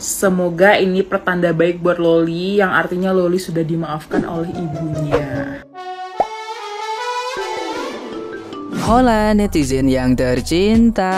Semoga ini pertanda baik buat Loli, yang artinya Loli sudah dimaafkan oleh ibunya. Hola netizen yang tercinta,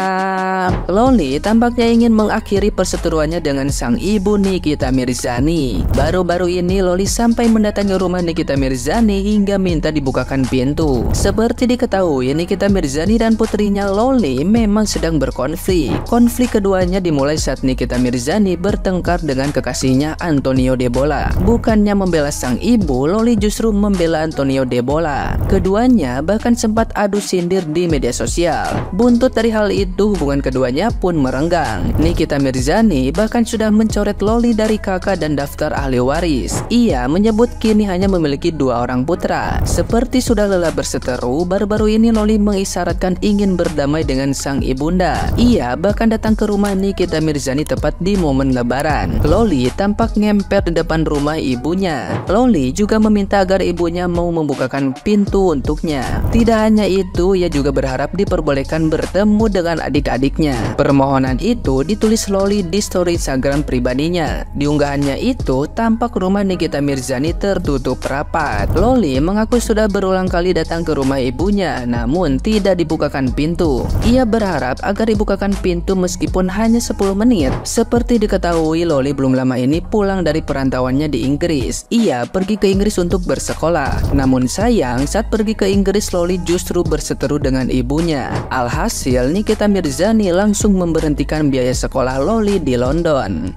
Loli tampaknya ingin mengakhiri perseteruannya dengan sang ibu Nikita Mirzani. Baru-baru ini Loli sampai mendatangi rumah Nikita Mirzani hingga minta dibukakan pintu. Seperti diketahui, Nikita Mirzani dan putrinya Loli memang sedang berkonflik. Konflik keduanya dimulai saat Nikita Mirzani bertengkar dengan kekasihnya Antonio Debola. Bukannya membela sang ibu, Loli justru membela Antonio Debola. Keduanya bahkan sempat adu sindir di media sosial. Buntut dari hal itu, hubungan keduanya pun merenggang. Nikita Mirzani bahkan sudah mencoret Loli dari kakak dan daftar ahli waris. Ia menyebut kini hanya memiliki 2 orang putra. Seperti sudah lelah berseteru, baru-baru ini Loli mengisyaratkan ingin berdamai dengan sang ibunda. Ia bahkan datang ke rumah Nikita Mirzani tepat di momen lebaran. Loli tampak ngemper di depan rumah ibunya. Loli juga meminta agar ibunya mau membukakan pintu untuknya. Tidak hanya itu, ia juga berharap diperbolehkan bertemu dengan adik-adiknya. Permohonan itu ditulis Loli di story Instagram pribadinya. Di unggahannya itu tampak rumah Nikita Mirzani tertutup rapat. Loli mengaku sudah berulang kali datang ke rumah ibunya, namun tidak dibukakan pintu. Ia berharap agar dibukakan pintu meskipun hanya 10 menit. Seperti diketahui, Loli belum lama ini pulang dari perantauannya di Inggris. Ia pergi ke Inggris untuk bersekolah. Namun sayang, saat pergi ke Inggris, Loli justru berseteru dengan ibunya. Alhasil, Nikita Mirzani langsung memberhentikan biaya sekolah Loli di London.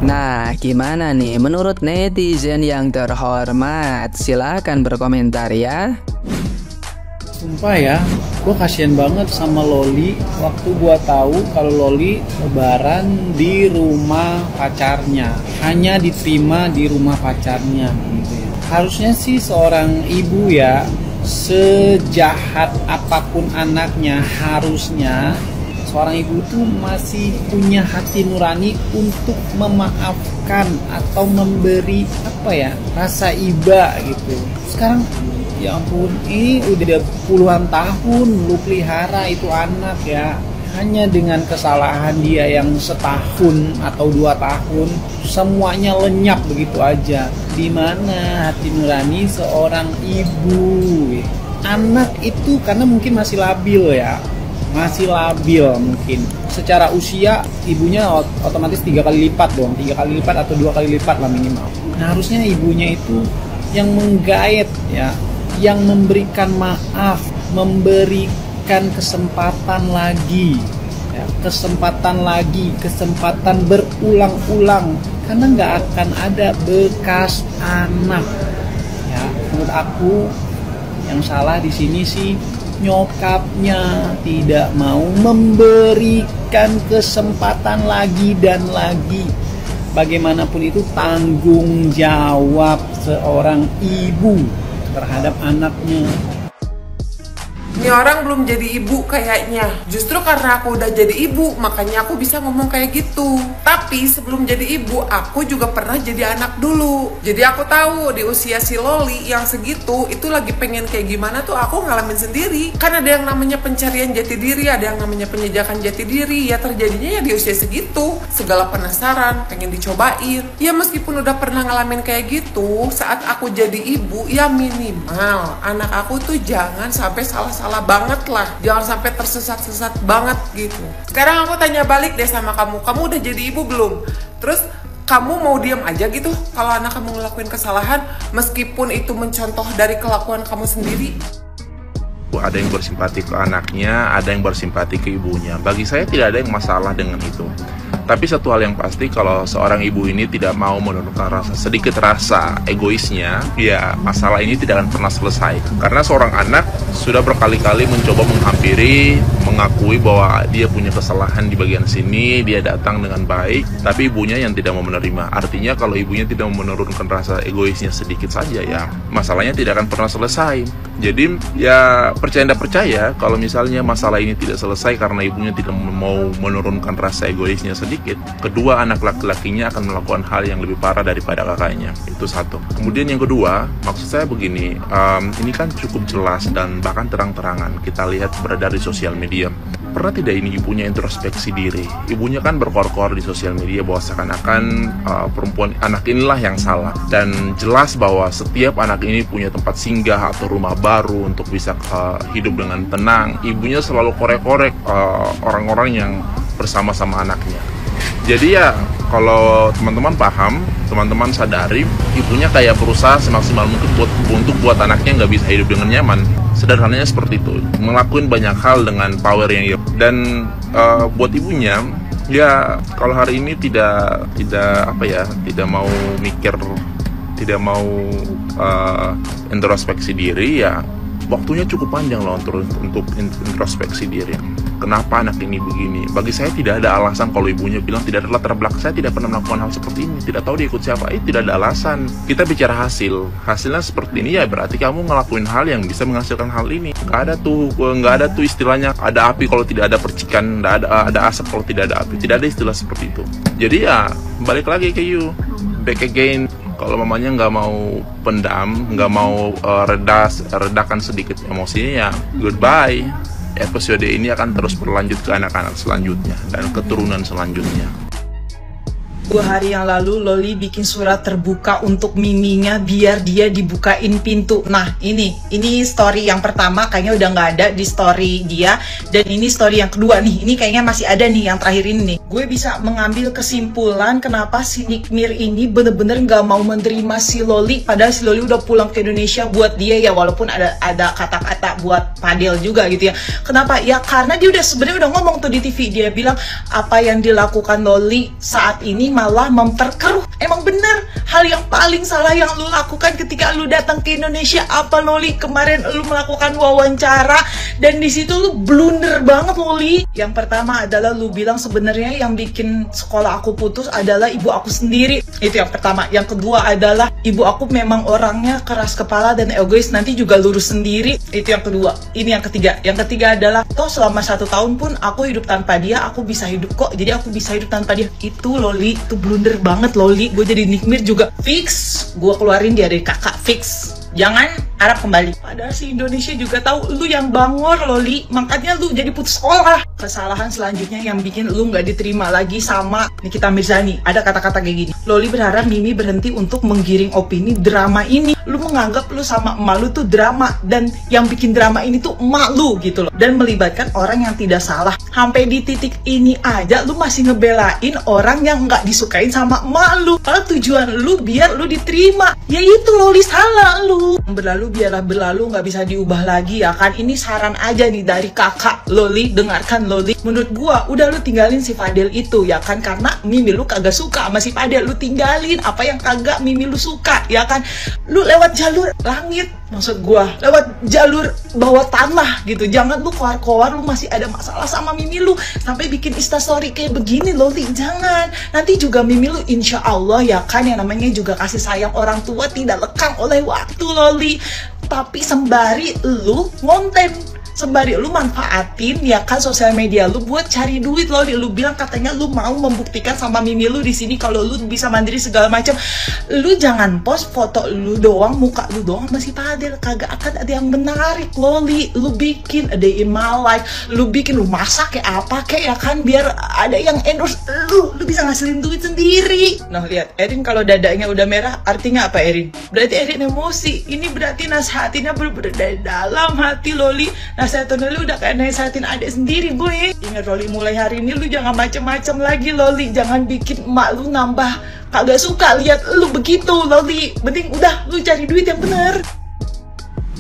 Nah, gimana nih menurut netizen yang terhormat? Silahkan berkomentar ya. Sumpah ya, gue kasihan banget sama Loli waktu gue tahu kalau Loli lebaran di rumah pacarnya, hanya diterima di rumah pacarnya gitu ya. Harusnya sih seorang ibu ya, sejahat apapun anaknya, harusnya seorang ibu tuh masih punya hati nurani untuk memaafkan atau memberi rasa iba gitu. Sekarang ya ampun, ini udah puluhan tahun lu pelihara itu anak ya, hanya dengan kesalahan dia yang setahun atau 2 tahun semuanya lenyap begitu aja. Di mana hati nurani seorang ibu? Anak itu karena mungkin masih labil ya, masih labil mungkin secara usia, ibunya otomatis 3 kali lipat dong, 3 kali lipat atau 2 kali lipat lah minimal. Nah, harusnya ibunya itu yang menggait ya, yang memberikan maaf, memberikan kesempatan lagi ya, kesempatan berulang-ulang, karena nggak akan ada bekas anak ya. Menurut aku yang salah di sini sih nyokapnya, tidak mau memberikan kesempatan lagi dan lagi. Bagaimanapun itu tanggung jawab seorang ibu terhadap anaknya. Ini orang belum jadi ibu kayaknya. Justru karena aku udah jadi ibu, makanya aku bisa ngomong kayak gitu. Tapi sebelum jadi ibu, aku juga pernah jadi anak dulu. Jadi aku tahu di usia si Loli yang segitu, itu lagi pengen kayak gimana tuh aku ngalamin sendiri. Kan ada yang namanya pencarian jati diri, ada yang namanya penjejakan jati diri. Ya terjadinya ya di usia segitu. Segala penasaran, pengen dicobain. Ya meskipun udah pernah ngalamin kayak gitu, saat aku jadi ibu, ya minimal anak aku tuh jangan sampai salah banget lah, jangan sampai tersesat-sesat banget gitu. Sekarang aku tanya balik deh sama kamu udah jadi ibu belum? Terus kamu mau diam aja gitu kalau anak kamu ngelakuin kesalahan meskipun itu mencontoh dari kelakuan kamu sendiri? Ada yang bersimpati ke anaknya, ada yang bersimpati ke ibunya. Bagi saya tidak ada yang masalah dengan itu. Tapi satu hal yang pasti, kalau seorang ibu ini tidak mau menurunkan sedikit rasa egoisnya, ya masalah ini tidak akan pernah selesai. Karena seorang anak sudah berkali-kali mencoba menghampiri, mengakui bahwa dia punya kesalahan di bagian sini, dia datang dengan baik, tapi ibunya yang tidak mau menerima. Artinya kalau ibunya tidak mau menurunkan rasa egoisnya sedikit saja, ya masalahnya tidak akan pernah selesai. Jadi ya percaya tidak percaya, kalau misalnya masalah ini tidak selesai karena ibunya tidak mau menurunkan rasa egoisnya sedikit, kedua anak laki-lakinya akan melakukan hal yang lebih parah daripada kakaknya. Itu satu. Kemudian yang kedua, maksud saya begini, ini kan cukup jelas dan bahkan terang-terangan kita lihat beredar di sosial media. pernah tidak ini ibunya introspeksi diri? Ibunya kan berkor-kor di sosial media bahwa seakan-akan perempuan anak inilah yang salah, dan jelas bahwa setiap anak ini punya tempat singgah atau rumah baru untuk bisa hidup dengan tenang. Ibunya selalu korek-korek orang-orang yang bersama-sama anaknya. Jadi ya, kalau teman-teman paham, teman-teman sadari, ibunya kayak berusaha semaksimal mungkin untuk buat anaknya nggak bisa hidup dengan nyaman. Sederhananya seperti itu, ngelakuin banyak hal dengan power yang dan buat ibunya, ya kalau hari ini tidak mau mikir, tidak mau introspeksi diri, ya waktunya cukup panjang loh untuk introspeksi diri. Kenapa anak ini begini? Bagi saya tidak ada alasan kalau ibunya bilang tidak ada latar belakang, saya tidak pernah melakukan hal seperti ini, tidak tahu dia ikut siapa, tidak ada alasan. Kita bicara hasilnya seperti ini, ya berarti kamu ngelakuin hal yang bisa menghasilkan hal ini. Nggak ada tuh istilahnya ada api kalau tidak ada percikan, ada asap kalau tidak ada api, tidak ada istilah seperti itu. Jadi ya balik lagi ke you, back again. Kalau mamanya nggak mau pendam, nggak mau redakan sedikit emosinya, ya goodbye. Episode ini akan terus berlanjut ke anak-anak selanjutnya dan keturunan selanjutnya. 2 hari yang lalu Loli bikin surat terbuka untuk miminya biar dia dibukain pintu. Nah ini story yang pertama kayaknya udah nggak ada di story dia, dan ini story yang kedua nih, ini kayaknya masih ada nih yang terakhir ini nih. Gue bisa mengambil kesimpulan kenapa si Nikmir ini bener-bener nggak mau menerima si Loli, padahal si Loli udah pulang ke Indonesia buat dia ya, walaupun ada kata-kata buat Fadil juga gitu ya. Kenapa? Ya karena dia sebenarnya udah ngomong tuh di TV, dia bilang apa yang dilakukan Loli saat ini malah memperkeruh. Emang bener, hal yang paling salah yang lu lakukan ketika lu datang ke Indonesia apa, Loli? Kemarin lu melakukan wawancara dan di situ lu blunder banget, Loli. Yang pertama adalah lu bilang sebenarnya yang bikin sekolah aku putus adalah ibu aku sendiri. Itu yang pertama. Yang kedua adalah ibu aku memang orangnya keras kepala dan egois, nanti juga lurus sendiri. Itu yang kedua. Ini yang ketiga. Yang ketiga adalah toh selama 1 tahun pun aku hidup tanpa dia, aku bisa hidup kok, jadi aku bisa hidup tanpa dia. Itu Loli, itu blunder banget Loli. Gue jadi Nikmir juga fix, gue keluarin dia dari kakak, fix. Jangan harap kembali. Padahal si Indonesia juga tahu lu yang bangor, Loli. Makanya lu jadi putus sekolah. Kesalahan selanjutnya yang bikin lu nggak diterima lagi sama Nikita Mirzani. Ada kata-kata kayak gini. Loli berharap Mimi berhenti untuk menggiring opini drama ini. Lu menganggap lu sama emak lu tuh drama, dan yang bikin drama ini tuh emak lu gitu loh. Dan melibatkan orang yang tidak salah. Sampai di titik ini aja lu masih ngebelain orang yang nggak disukain sama emak lu. Kalau tujuan lu biar lu diterima, ya itu Loli, salah lu. Berlalu biarlah berlalu, nggak bisa diubah lagi ya kan. Ini saran aja nih dari kakak Loli, dengarkan Loli. Menurut gua udah lu tinggalin si Fadil itu ya kan, karena Mimi lu kagak suka sama si Fadil. Lu tinggalin apa yang kagak Mimi lu suka ya kan. Lu lewat jalur langit, maksud gua lewat jalur bawah tanah gitu. Jangan lu keluar lu masih ada masalah sama Mimi lu sampai bikin instastory kayak begini, Loli. Jangan, nanti juga Mimi lu insya Allah ya kan, yang namanya juga kasih sayang orang tua tidak lekang oleh waktu, Loli. Tapi sembari lu ngonten, sembari lu manfaatin ya kan sosial media lu buat cari duit, Loli. Lu bilang katanya lu mau membuktikan sama Mimi lu di sini kalau lu bisa mandiri segala macam. Lu jangan post foto lu doang, muka lu doang masih Fadil, kagak akan ada yang menarik, Loli. Lu bikin a day in my life, lu bikin, lu masak kayak apa kayak ya kan, biar ada yang endorse lu bisa ngasilin duit sendiri. Nah lihat Erin kalau dadanya udah merah artinya apa, Erin? Berarti Erin emosi. Ini berarti nasihatinnya bener-bener dari dalam hati, Loli. Nasihatin lu udah kayak nasihatin adik sendiri gue. Ingat Loli, mulai hari ini lu jangan macem-macem lagi, Loli. Jangan bikin emak lu nambah kagak suka lihat lu begitu, Loli. Mending udah lu cari duit yang bener.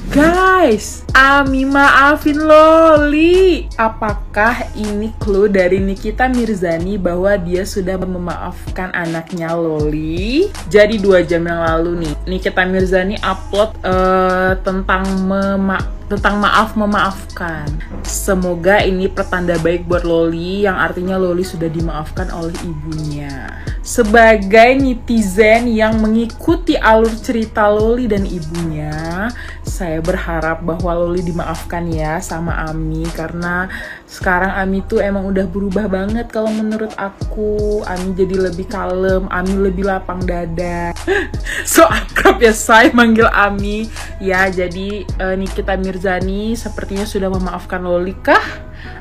Guys, Ami maafin Loli. Apakah ini clue dari Nikita Mirzani bahwa dia sudah memaafkan anaknya Loli? Jadi 2 jam yang lalu nih, Nikita Mirzani upload tentang maaf memaafkan. Semoga ini pertanda baik buat Loli, yang artinya Loli sudah dimaafkan oleh ibunya. Sebagai netizen yang mengikuti alur cerita Loli dan ibunya, saya berharap bahwa Loli dimaafkan ya sama Ami, karena sekarang Ami tuh emang udah berubah banget kalau menurut aku. Ami jadi lebih kalem, Ami lebih lapang dada. So akrab ya saya manggil Ami. Ya jadi Nikita Mirzani sepertinya sudah memaafkan Loli kah?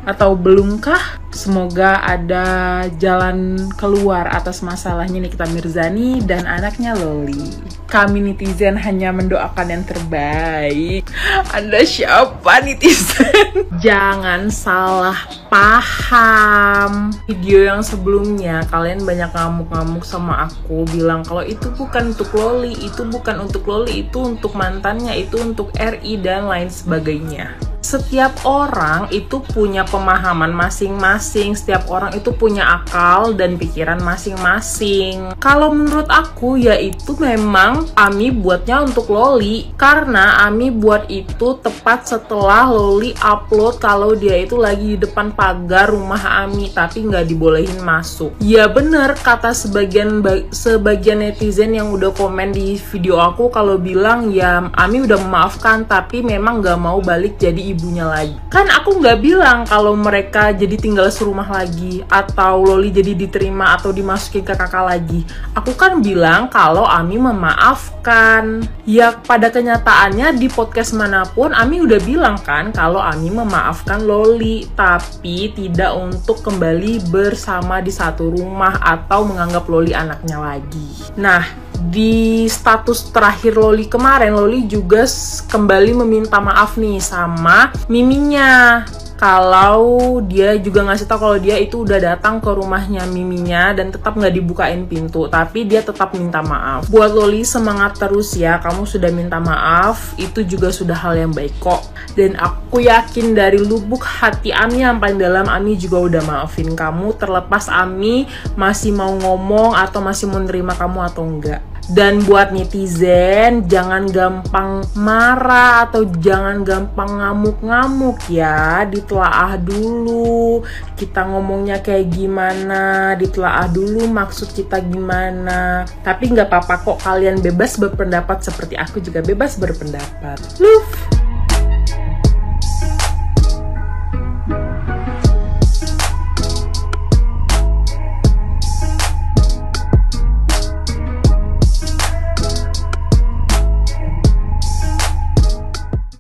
Atau belumkah? Semoga ada jalan keluar atas masalahnya Nikita Mirzani dan anaknya Loli. Kami netizen hanya mendoakan yang terbaik. Anda siapa netizen? Jangan salah paham. Video yang sebelumnya kalian banyak ngamuk-ngamuk sama aku, bilang kalau itu bukan untuk Loli, itu bukan untuk Loli, itu untuk mantannya, itu untuk RI dan lain sebagainya. Setiap orang itu punya pemahaman masing-masing, setiap orang itu punya akal dan pikiran masing-masing. Kalau menurut aku ya itu memang Ami buatnya untuk Loli, karena Ami buat itu tepat setelah Loli upload kalau dia itu lagi di depan pagar rumah Ami tapi nggak dibolehin masuk. Ya bener kata sebagian netizen yang udah komen di video aku kalau bilang ya Ami udah memaafkan tapi memang nggak mau balik jadi ibunya lagi. Kan aku nggak bilang kalau mereka jadi tinggal serumah lagi atau Loli jadi diterima atau dimasukin ke kakak lagi. Aku kan bilang kalau Ami memaafkan. Ya pada kenyataannya di podcast manapun Ami udah bilang kan kalau Ami memaafkan Loli, tapi tidak untuk kembali bersama di satu rumah atau menganggap Loli anaknya lagi. Nah, di status terakhir Loli kemarin, Loli juga kembali meminta maaf nih sama Miminya. Kalau dia juga ngasih tahu kalau dia itu udah datang ke rumahnya Miminya dan tetap nggak dibukain pintu, tapi dia tetap minta maaf. Buat Loli, semangat terus ya, kamu sudah minta maaf, itu juga sudah hal yang baik kok. Dan aku yakin dari lubuk hati Ami yang paling dalam, Ami juga udah maafin kamu, terlepas Ami masih mau ngomong atau masih mau nerima kamu atau enggak. Dan buat netizen, jangan gampang marah atau jangan gampang ngamuk-ngamuk ya. Ditelaah dulu kita ngomongnya kayak gimana, ditelaah dulu maksud kita gimana. Tapi nggak apa-apa kok, kalian bebas berpendapat seperti aku juga bebas berpendapat. Love.